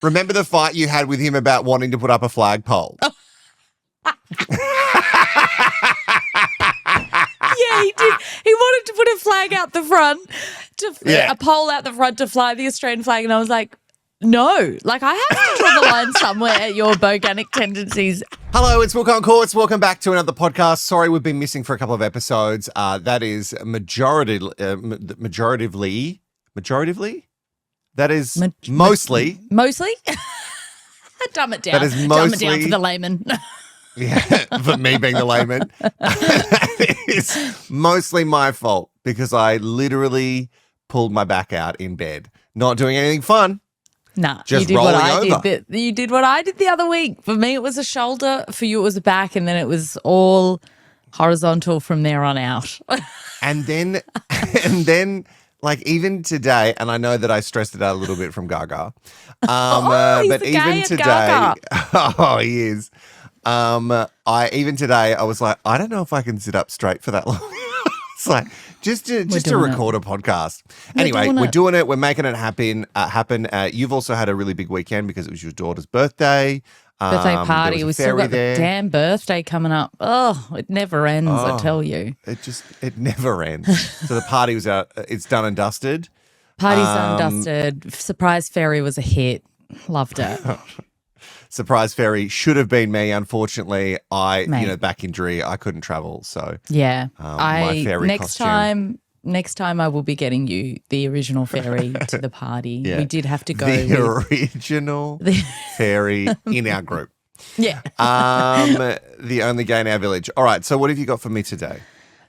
Remember the fight you had with him about wanting to put up a flagpole? Yeah, he did. He wanted to put a flag out the front, a pole out the front to fly the Australian flag, and I was like, no. Like, I have to draw the line somewhere at your Boganic tendencies. Hello, it's Wilko Courts. Welcome back to another podcast. Sorry we've been missing for a couple of episodes. That is majoritively? That is mostly. Mostly? Dumb it down. That is Dumb it mostly. down for the layman. Yeah, for me being the layman. It's mostly my fault because I literally pulled my back out in bed. Not doing anything fun. Nah, just you did rolling what I over. did. You did what I did the other week. For me, it was a shoulder. For you, it was a back, and then it was all horizontal from there on out. And then, like even today, and I know that I stressed it out a little bit from Gaga. He's but the even gay at today, Gaga. oh, he is. Even today, I was like, I don't know if I can sit up straight for that long. It's like just to record a podcast. Anyway, we're doing it. We're making it happen. You've also had a really big weekend because it was your daughter's birthday. Birthday party. We We still got there. the damn birthday coming up. Oh, it never ends, I tell you. It never ends. So the party was out. It's done and dusted. Party's done, dusted. Surprise Fairy was a hit. Loved it. Surprise Fairy should have been me. Unfortunately, Mate. back injury, I couldn't travel. So Yeah. my fairy costume. Next time I will be getting you the original fairy to the party. Yeah. We did have to go. The original fairy in our group. Yeah. The only gay in our village. All right. So what have you got for me today?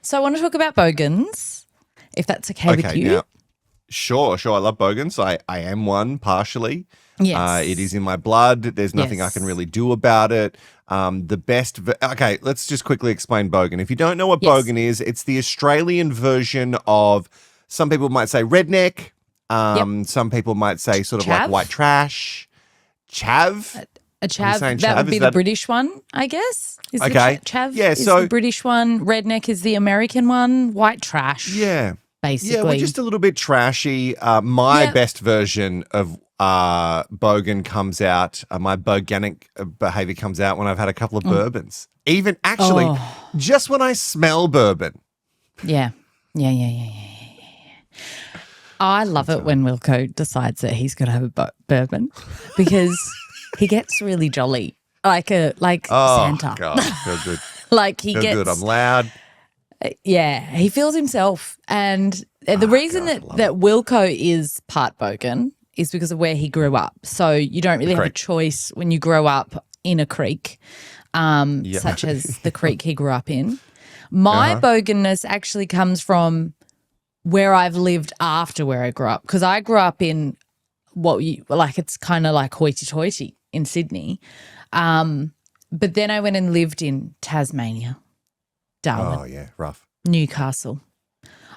So I want to talk about Bogans, if that's okay with you. Now, sure. I love Bogans. I am one partially. Yes. It is in my blood. There's nothing I can really do about it. Okay, let's just quickly explain Bogan. If you don't know what Bogan is, it's the Australian version of, some people might say redneck. Some people might say sort of like white trash. Chav. A chav, saying that chav? would be Is the that- British one, I guess. Is Okay. Chav Yeah, is so- the British one. Redneck is the American one. White trash. Yeah. Basically. Yeah, we're just a little bit trashy. My best version of Bogan comes out, my Boganic behaviour comes out when I've had a couple of bourbons. Even actually, just when I smell bourbon. Yeah. I love it when Wilko decides that he's going to have a bourbon because he gets really jolly, like Santa. God, feel good. Like he Feel gets good. I'm loud. Yeah, he feels himself. And the reason that Wilko is part Bogan is because of where he grew up. So you don't really have a choice when you grow up in a creek, such as the creek he grew up in. My Boganness actually comes from where I've lived after where I grew up, because I grew up in it's kind of like Hoity in Sydney. But then I went and lived in Tasmania. Darwin. Oh, yeah, rough. Newcastle.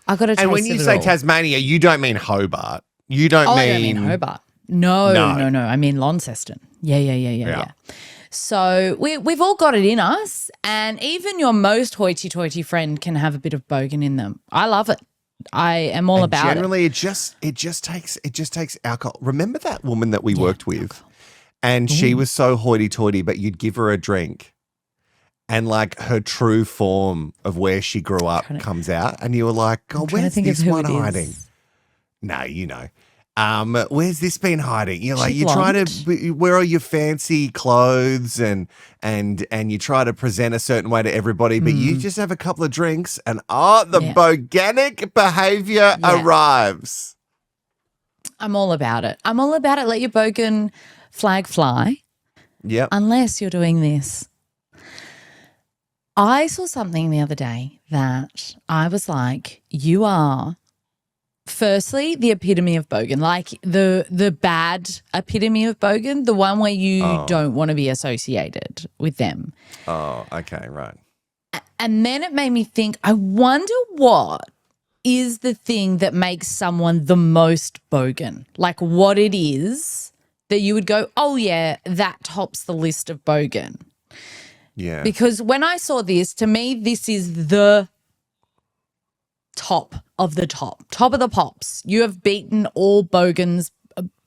I got a taste And when you of it say all. Tasmania, you don't mean Hobart. You don't I mean... don't mean Hobart. No. I mean Launceston. Yeah. So we've all got it in us, and even your most hoity-toity friend can have a bit of bogan in them. I love it. I am all about generally, it just takes alcohol. Remember that woman that we worked with, and she was so hoity-toity, but you'd give her a drink, and like her true form of where she grew up comes out, and you were like, "God, where's this one hiding?" No, you know. Where's this been hiding? You're like, you try to wear all your fancy clothes and you try to present a certain way to everybody, but you just have a couple of drinks and the Boganic behaviour arrives. I'm all about it. Let your bogan flag fly. Yep. Unless you're doing this. I saw something the other day that I was like, you are firstly the epitome of bogan, like the bad epitome of bogan, the one where you don't want to be associated with them. Oh, okay, right. And then it made me think, I wonder what is the thing that makes someone the most bogan, like what it is that you would go, oh yeah, that tops the list of bogan. Yeah. Because when I saw this, to me, this is the top of the top of the pops. You have beaten all bogans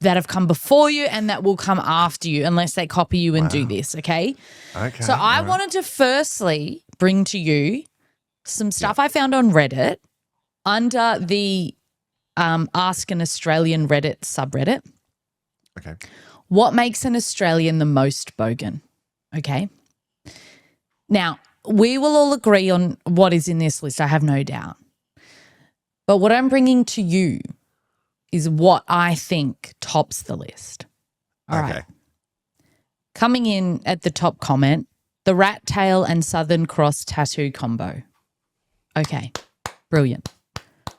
that have come before you and that will come after you unless they copy you and do this, okay? Okay. So I wanted to firstly bring to you some stuff I found on Reddit under the Ask an Australian Reddit subreddit. Okay. What makes an Australian the most bogan? Okay. Now, we will all agree on what is in this list, I have no doubt. But what I'm bringing to you is what I think tops the list. All right. Coming in at the top comment, the rat tail and Southern Cross tattoo combo. Okay. Brilliant.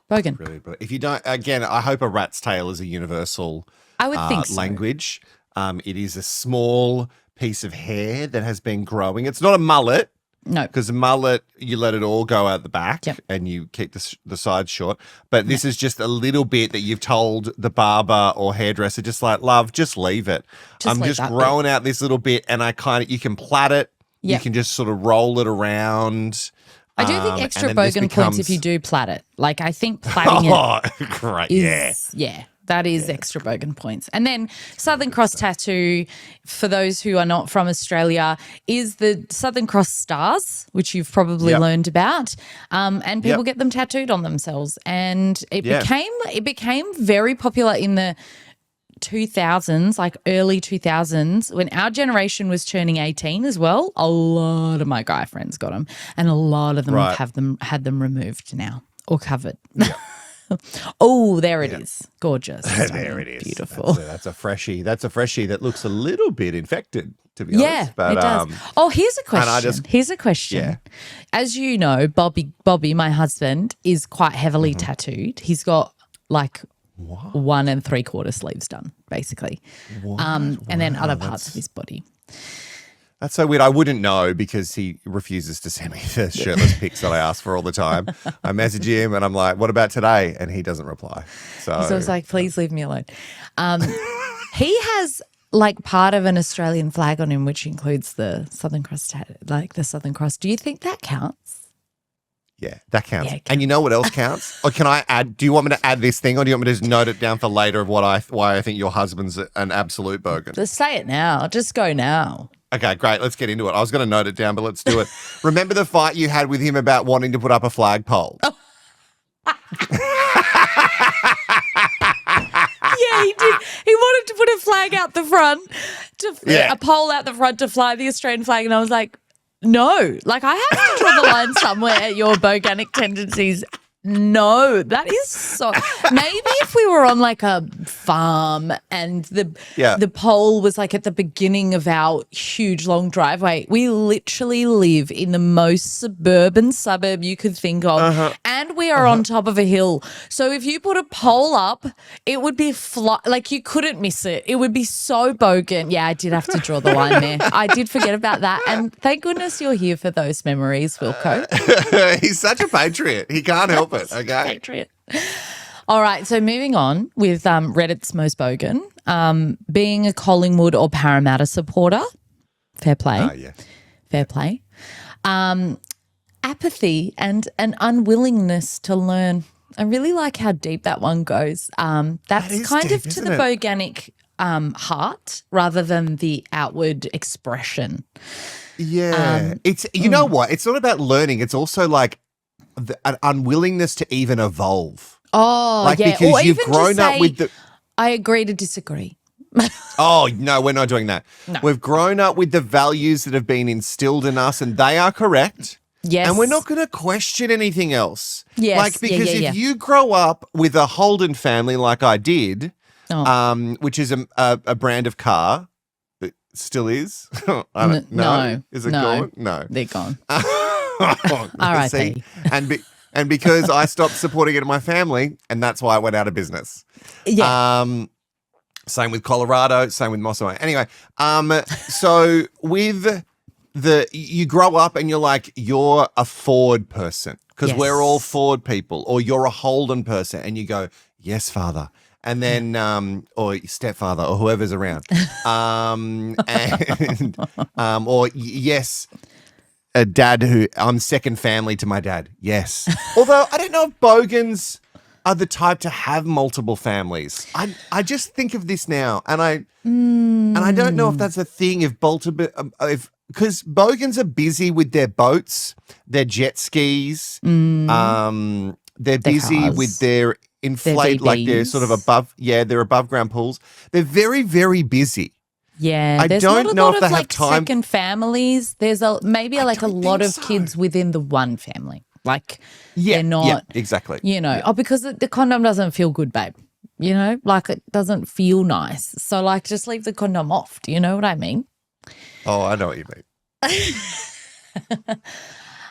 Bogan. Really, but if you don't, again, I hope a rat's tail is a universal I would think so. language. It is a small piece of hair that has been growing. It's not a mullet. No. Because a mullet, you let it all go out the back and you keep the sides short. But this is just a little bit that you've told the barber or hairdresser, just like, love, just leave it. I'm just growing out this little bit and you can plait it. You can just sort of roll it around. I do think extra bogan points if you do plait it. Like I think plaiting it great. is, that is extra bogan points. And then Southern Cross tattoo, for those who are not from Australia, is the Southern Cross stars, which you've probably learned about. And people get them tattooed on themselves. And it became very popular in the 2000s, like early 2000s, when our generation was turning 18 as well. A lot of my guy friends got them, and a lot of them had them removed now or covered. Oh, there it is. Gorgeous. There it is. Beautiful. That's a freshie. That's a freshie that looks a little bit infected, to be honest. But, it does. Here's a question. Here's a question. Yeah. As you know, Bobby, my husband, is quite heavily tattooed. He's got like 1 3/4 sleeves done, basically. And then other parts of his body. That's so weird. I wouldn't know because he refuses to send me the shirtless pics that I ask for all the time. I message him and I'm like, what about today? And he doesn't reply. So I was like, please leave me alone. He has like part of an Australian flag on him, which includes the Southern Cross, like the Southern Cross. Do you think that counts? Yeah, that counts. And you know what else counts? Or can I add? Do you want me to add this thing, or do you want me to just note it down for later of why I think your husband's an absolute bogan? Just say it now. Just go now. Okay, great. Let's get into it. I was going to note it down, but let's do it. Remember the fight you had with him about wanting to put up a flagpole? Oh. Yeah, he did. He wanted to put a flag out the front, a pole out the front to fly the Australian flag, and I was like, no. Like, I have to draw the line somewhere at your boganic tendencies. No, that is so. Maybe if we were on like a farm and the pole was like at the beginning of our huge long driveway. We literally live in the most suburban suburb you could think of, and we are on top of a hill. So if you put a pole up, it would be like you couldn't miss it. It would be so bogan. Yeah, I did have to draw the line there. I did forget about that, and thank goodness you're here for those memories, Wilko. He's such a patriot. He can't help it. Okay. Patriot. All right. So moving on with Reddit's most bogan, being a Collingwood or Parramatta supporter. Fair play. Fair play. Apathy and an unwillingness to learn. I really like how deep that one goes. That's kind deep, of to the boganic heart rather than the outward expression. Yeah. It's you know what? It's not about learning. It's also like an unwillingness to even evolve. Oh, like, yeah. because or you've even grown to say, up with the. I agree to disagree. Oh, no, we're not doing that. No. We've grown up with the values that have been instilled in us, and they are correct. Yes. And we're not going to question anything else. Yes. Like, because if you grow up with a Holden family like I did, which is a brand of car, it still is. I don't know. Is it gone? No. They're gone. R.I.P. And because I stopped supporting it in my family, and that's why it went out of business. Yeah. Same with Colorado, same with Mossaway. Anyway, so with you grow up and you're like, you're a Ford person because we're all Ford people, or you're a Holden person, and you go, yes, father. And then, or stepfather, or whoever's around, or yes, a dad who I'm second family to my dad. Yes. Although I don't know if bogans are the type to have multiple families. I just think of this now, and I don't know if that's a thing. Because Bogans are busy with their boats, their jet skis. They're busy cars. with their inflate, like they're sort of above. Yeah, they're above ground pools. They're very, very busy. Yeah, there's don't not a know lot if they of have like time. second families. There's maybe like a lot of so. kids within the one family. Like Yeah, they're not. yeah, exactly. Because the condom doesn't feel good, babe. Like it doesn't feel nice. So like just leave the condom off. Do you know what I mean? Oh, I know what you mean.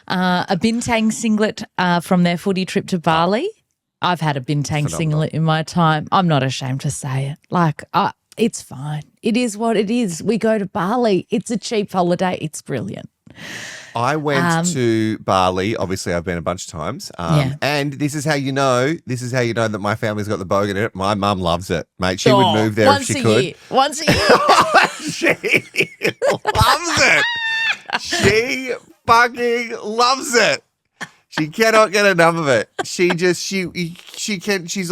A Bintang singlet from their footy trip to Bali. I've had a Bintang singlet in my time. I'm not ashamed to say it. Like, it's fine. It is what it is. We go to Bali. It's a cheap holiday. It's brilliant. I went to Bali. Obviously, I've been a bunch of times. And this is how you know that my family's got the bogan in it. My mum loves it, mate. She would move there if she could. Once a year. She loves it. She fucking loves it. She cannot get enough of it. She's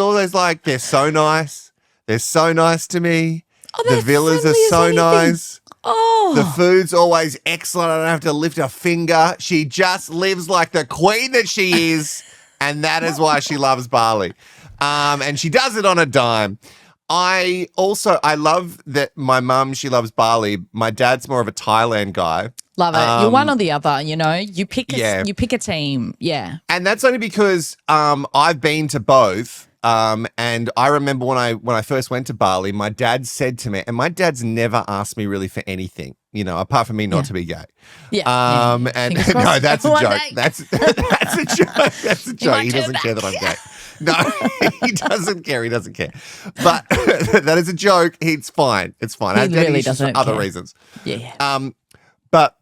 always like, they're so nice. They're so nice to me. The villas are so nice. Oh. The food's always excellent. I don't have to lift a finger. She just lives like the queen that she is, and that is why she loves Bali. And she does it on a dime. I love that my mum, she loves Bali. My dad's more of a Thailand guy. Love it. You're one or the other, You pick a team. Yeah. And that's only because I've been to both. And I remember when I first went to Bali, my dad said to me, and my dad's never asked me really for anything, apart from me not to be gay. Yeah. And no, that's a joke. That's a joke. That's a joke. He doesn't care that I'm gay. No, he doesn't care. He doesn't care. But that is a joke. It's fine. It's fine. He really doesn't for other care. reasons. Yeah. But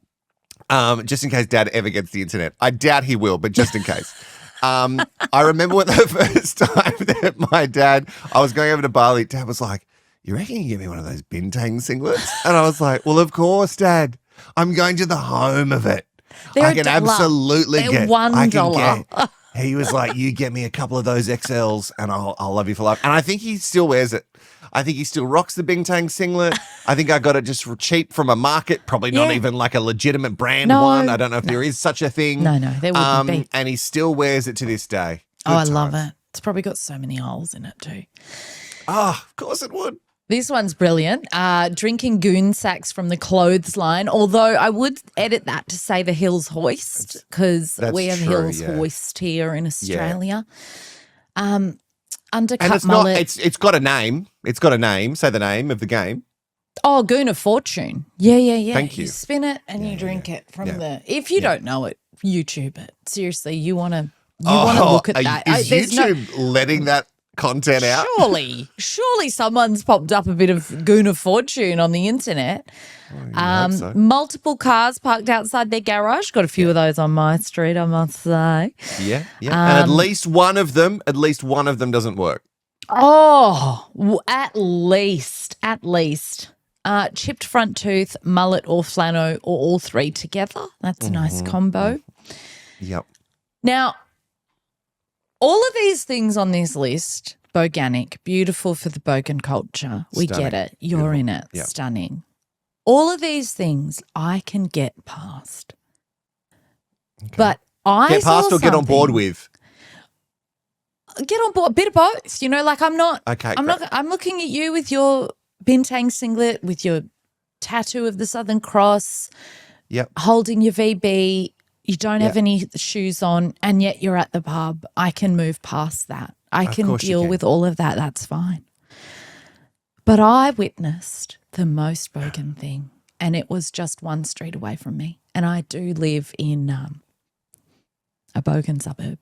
just in case Dad ever gets the internet, I doubt he will, but just in case. I remember when the first time that I was going over to Bali, Dad was like, you reckon you can get me one of those Bintang singlets? And I was like, well, of course, Dad. I'm going to the home of it. I can absolutely get $1. He was like, you get me a couple of those XLs and I'll love you for life. And I think he still wears it. I think he still rocks the Bintang singlet. I think I got it just for cheap from a market, probably not even like a legitimate brand one. I don't know if there is such a thing. No, there wouldn't be. And he still wears it to this day. I love it. It's probably got so many holes in it too. Oh, of course it would. This one's brilliant. Drinking Goon sacks from the Clothesline, although I would edit that to say the Hills Hoist because we have Hills Hoist here in Australia. Undercut and it's mullet. It's got a name. It's got a name. Say the name of the game. Oh, Goon of Fortune. Yeah. Thank you. You spin it and you drink it from the. If you don't know it, YouTube it. Seriously, you want to look at that. Is YouTube letting that content out? Surely someone's popped up a bit of Goon of Fortune on the internet. So. Multiple cars parked outside their garage. Got a few of those on my street, I must say. Yeah. And at least one of them doesn't work. Oh, at least. Chipped front tooth, mullet or Flanno, or all three together. That's a nice combo. Yep. Now, all of these things on this list, Boganic, beautiful for the Bogan culture. We get it. You're in it. Yep. Stunning. All of these things I can get past. Okay. But I get past or get on board with? Get on board, a bit of both. Like I'm not. Okay. I'm looking at you with your Bintang singlet, with your tattoo of the Southern Cross. Yep. Holding your VB. You don't have any shoes on, and yet you're at the pub. I can move past that. I can deal with all of that. That's fine. But I witnessed the most Bogan thing, and it was just one street away from me. And I do live in a Bogan suburb.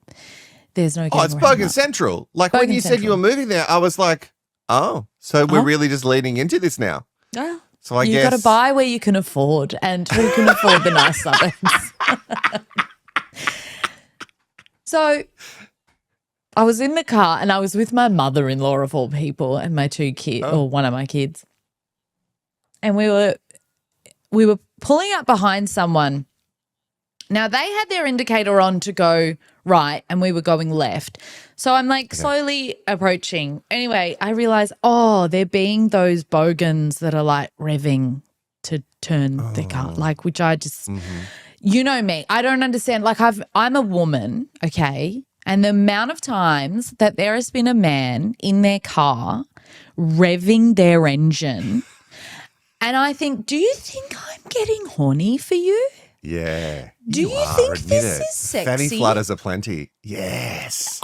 There's no. Oh, it's Bogan Central. Like when you said you were moving there, I was like, oh, so we're really just leading into this now. Yeah. So I guess you've got to buy where you can afford, and who can afford the nice suburbs. So I was in the car and I was with my mother-in-law of all people and my two kids, or one of my kids. And we were pulling up behind someone Now, they had their indicator on to go right and we were going left. So I'm like slowly approaching. Anyway, I realize, they're being those Bogans that are like revving to turn their car, like, which I just, you know me, I don't understand. Like I'm a woman, okay, and the amount of times that there has been a man in their car revving their engine, and I think, do you think I'm getting horny for you? Yeah. Do you think this is sexy? Fanny flutters are plenty. Yes.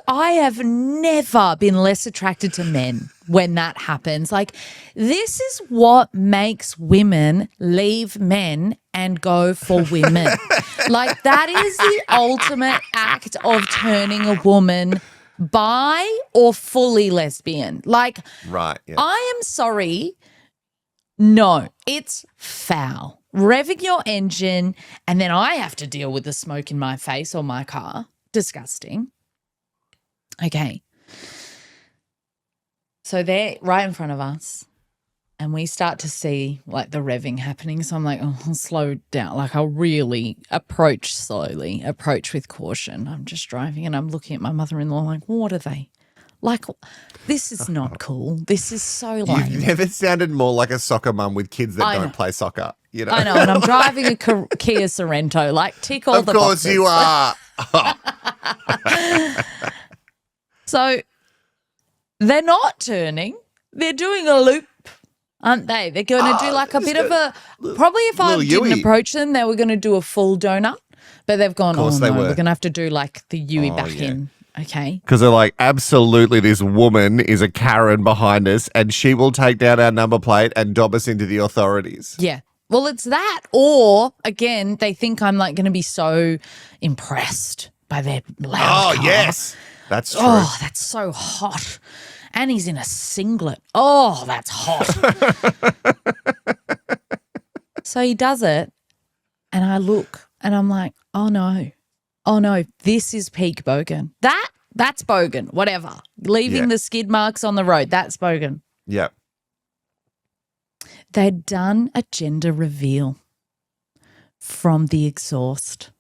I have never been less attracted to men when that happens. Like, this is what makes women leave men and go for women. Like, that is the ultimate act of turning a woman bi or fully lesbian. Like, right, yeah. I am sorry. No, it's foul. Revving your engine and then I have to deal with the smoke in my face or my car. Disgusting. Okay. So they're right in front of us and we start to see like the revving happening. So I'm like, I'll slow down. Like, I'll really approach slowly, approach with caution. I'm just driving and I'm looking at my mother-in-law like, what are they? Like, this is not cool. This is so lame. You've never sounded more like a soccer mum with kids that don't play soccer. You know? I know, and I'm driving a Kia Sorrento. Like, tick all the boxes. Of course you are. So they're not turning. They're doing a loop, aren't they? They're going to do like a bit of a – probably if I didn't approach them, they were going to do a full donut. But they've gone, we're going to have to do like the Yui back in. Okay. Because they're like, absolutely, this woman is a Karen behind us and she will take down our number plate and dob us into the authorities. Yeah. Well, it's that. Or, again, they think I'm like going to be so impressed by their loud car. Yes. That's true. Oh, that's so hot. And he's in a singlet. Oh, that's hot. So he does it and I look and I'm like, oh, no. Oh, no, this is peak Bogan. That's Bogan, whatever. Leaving the skid marks on the road, that's Bogan. Yep. They'd done a gender reveal from the exhaust.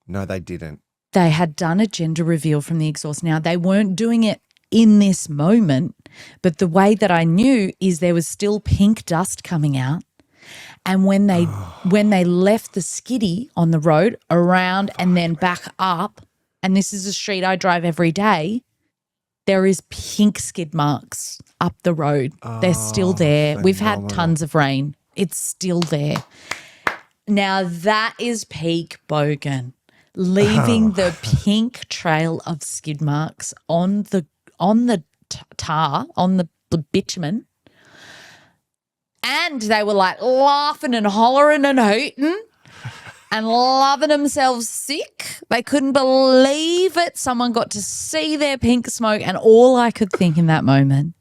No, they didn't. They had done a gender reveal from the exhaust. Now, they weren't doing it in this moment, but the way that I knew is there was still pink dust coming out. And when they left the skiddy on the road around and then back up, and this is a street I drive every day, there is pink skid marks up the road. They're still there. We've had tons of rain. It's still there. Now that is peak Bogan, leaving the pink trail of skid marks on the tar, on the bitumen. And they were like laughing and hollering and hooting and loving themselves sick. They couldn't believe it. Someone got to see their pink smoke, and all I could think in that moment,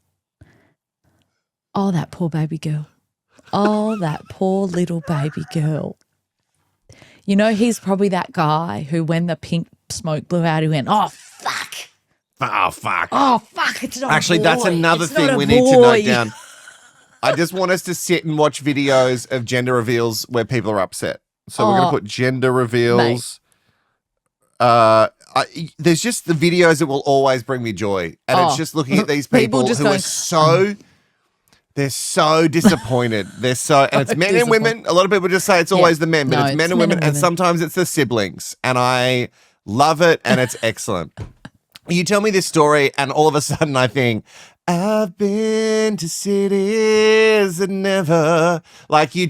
oh, that poor baby girl. Oh, that poor little baby girl. You know, he's probably that guy who, when the pink smoke blew out, he went, oh, fuck. Oh, fuck. Oh, fuck, it's not Actually, a boy. that's another It's thing we need to note down. I just want us to sit and watch videos of gender reveals where people are upset. So we're going to put gender reveals. There's just the videos that will always bring me joy. And it's just looking at these people who are so, they're so disappointed. They're so, and it's men and women. A lot of people just say it's always the men, but it's men and women. And sometimes it's the siblings. And I love it and it's excellent. You tell me this story and all of a sudden I think, I've been to cities that never, like you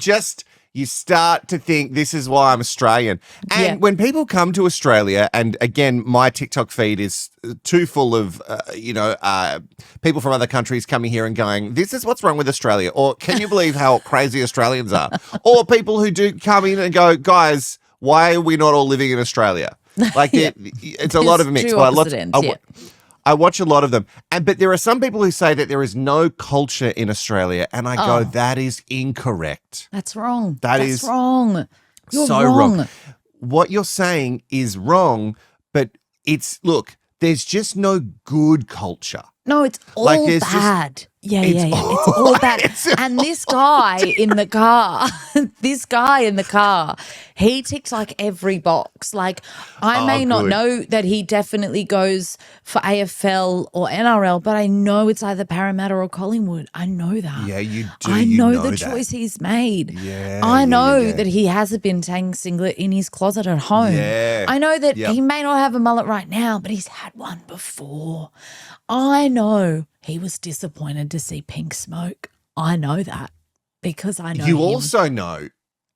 start to think this is why I'm Australian. And when people come to Australia, and again, my TikTok feed is too full of, people from other countries coming here and going, this is what's wrong with Australia. Or can you believe how crazy Australians are? Or people who do come in and go, guys, why are we not all living in Australia? Like it's a lot of a mix. I watch a lot of them. But there are some people who say that there is no culture in Australia. And I go, that is incorrect. That's wrong. That's wrong. You're so wrong. What you're saying is wrong, but look, there's just no good culture. No, it's all Like, there's bad. Yeah. it's It's all bad. And this guy in the car, he ticks like every box. Like, I may not know that he definitely goes for AFL or NRL, but I know it's either Parramatta or Collingwood. I know that. Yeah, you do. I You know know the that. choice he's made. Yeah, I know yeah. that he has a Bintang singlet in his closet at home. Yeah. I know that he may not have a mullet right now, but he's had one before. I know he was disappointed to see pink smoke. I know that because I know You him. also know,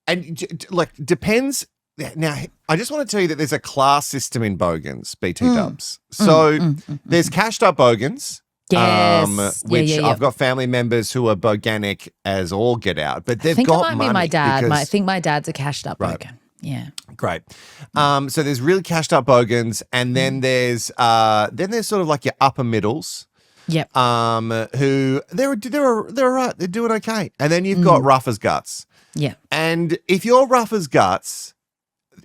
and like depends. Now, I just want to tell you that there's a class system in Bogans, BT Dubs. So there's cashed up Bogans. Yes. Which I've got family members who are Boganic as all get out, but they've I think got it might money be my dad. because- I think my dad's a cashed up Right. Bogan. Yeah. Great. So there's really cashed up Bogans, and then there's sort of like your upper middles. Yep. Who they're all right. They're doing okay. And then you've got rough as guts. Yeah. And if you're rough as guts,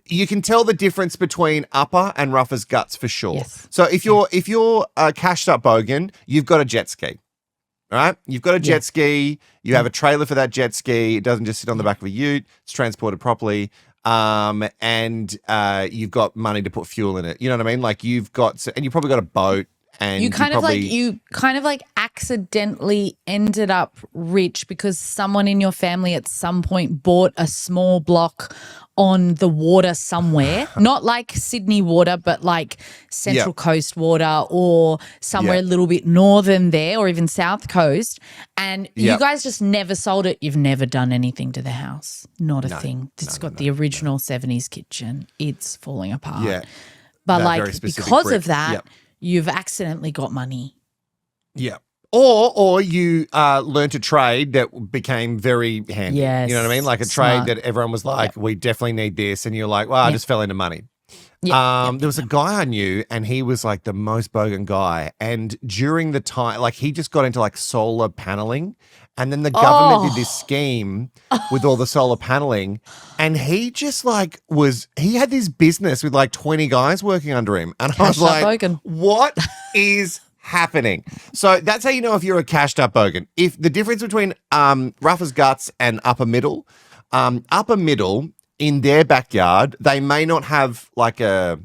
you can tell the difference between upper and rough as guts for sure. Yes. So if you're a cashed up Bogan, you've got a jet ski. All right? You've got a jet ski. You have a trailer for that jet ski. It doesn't just sit on the back of a ute. It's transported properly. And you've got money to put fuel in it. You know what I mean? Like and you've probably got a boat. And you kind of like accidentally ended up rich because someone in your family at some point bought a small block on the water somewhere, not like Sydney water, but like Central Coast water or somewhere a little bit northern there or even South Coast. And you guys just never sold it. You've never done anything to the house. Not a thing. It's got the original 70s kitchen. It's falling apart. Yeah. But That like very specific because brick. of that, Yep. you've accidentally got money. Yeah. Or you learnt a trade that became very handy. Yes, You know what I mean? Like a smart. trade that everyone was like, we definitely need this. And you're like, well, I just fell into money. There was a guy I knew and he was like the most Bogan guy. And during the time, like he just got into like solar paneling. And then the government did this scheme with all the solar paneling. And he just like he had this business with like 20 guys working under him. And I was Cashed up like, Bogan. what is happening? So that's how you know if you're a cashed up Bogan. If the difference between rough as guts and upper middle in their backyard, they may not have like a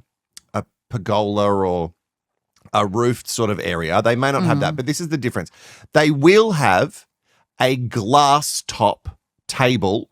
pergola or a roofed sort of area. They may not have that, but this is the difference. They will have a glass top table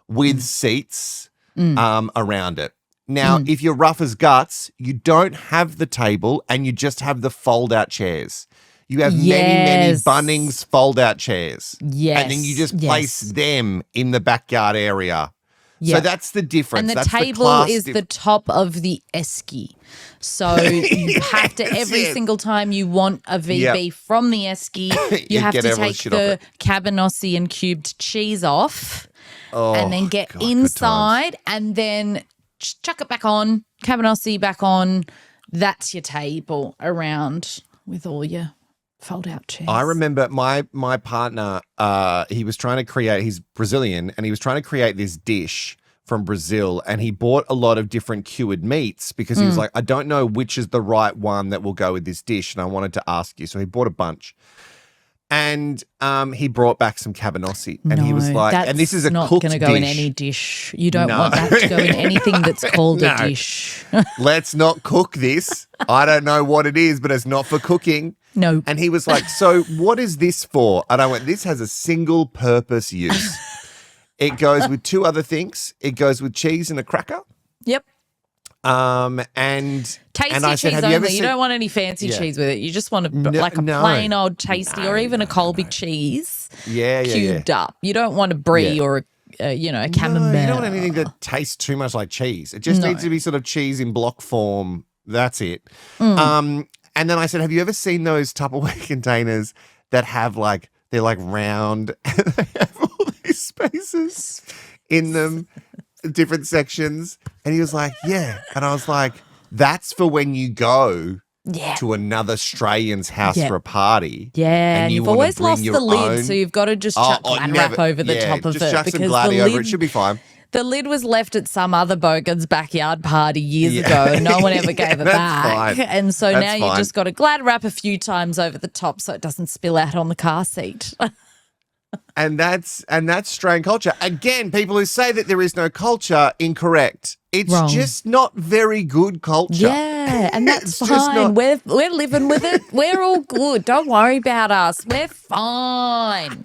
with seats around it. Now, if you're rough as guts, you don't have the table and you just have the fold-out chairs. You have many Bunnings fold-out chairs. Yes. And then you just place them in the backyard area. Yeah. So that's the difference. And the That's table class is the top of the esky. So you have to, every single time you want a VB from the esky, you have to get everyone's take shit off the it. cabanossi and cubed cheese off Oh, and then get God, good times. inside and then chuck it back on, cabanossi back on. That's your table around with all your fold-out chairs. I remember my partner, he's Brazilian, and he was trying to create this dish from Brazil, and he bought a lot of different cured meats because he was like, I don't know which is the right one that will go with this dish, and I wanted to ask you. So he bought a bunch. And he brought back some cabanossi, and he was like, and this is a not cooked going to go in dish. any dish. You don't want that to go in anything that's called a No. dish. Let's not cook this. I don't know what it is, but it's not for cooking. No. And he was like, so what is this for? And I went, this has a single purpose use. It goes with two other things. It goes with cheese and a cracker. Yep. And Tasty and I said, cheese have only. You, ever You seen- don't want any fancy cheese with it. You just want like a plain old tasty or even a Colby cheese cubed up. You don't want a brie or a camembert. No, you don't want anything that tastes too much like cheese. It just needs to be sort of cheese in block form. That's it. And then I said, have you ever seen those Tupperware containers that have like, they're like round and they have all these spaces in them, different sections? And he was like, yeah. And I was like, that's for when you go to another Australian's house for a party. Yeah, and you've wanna always bring lost your the lid, own. so you've got to just chuck glad wrap over the top of just it. chuck some because gladdy the over it. lid- Should be fine. The lid was left at some other Bogan's backyard party years ago and no one ever gave it back. Fine. And so That's now fine. you just got to glad wrap a few times over the top so it doesn't spill out on the car seat. And that's strain culture. Again, people who say that there is no culture, incorrect. It's Wrong. just not very good culture. Yeah, and that's It's just fine. not- We're living with it. We're all good. Don't worry about us. We're fine.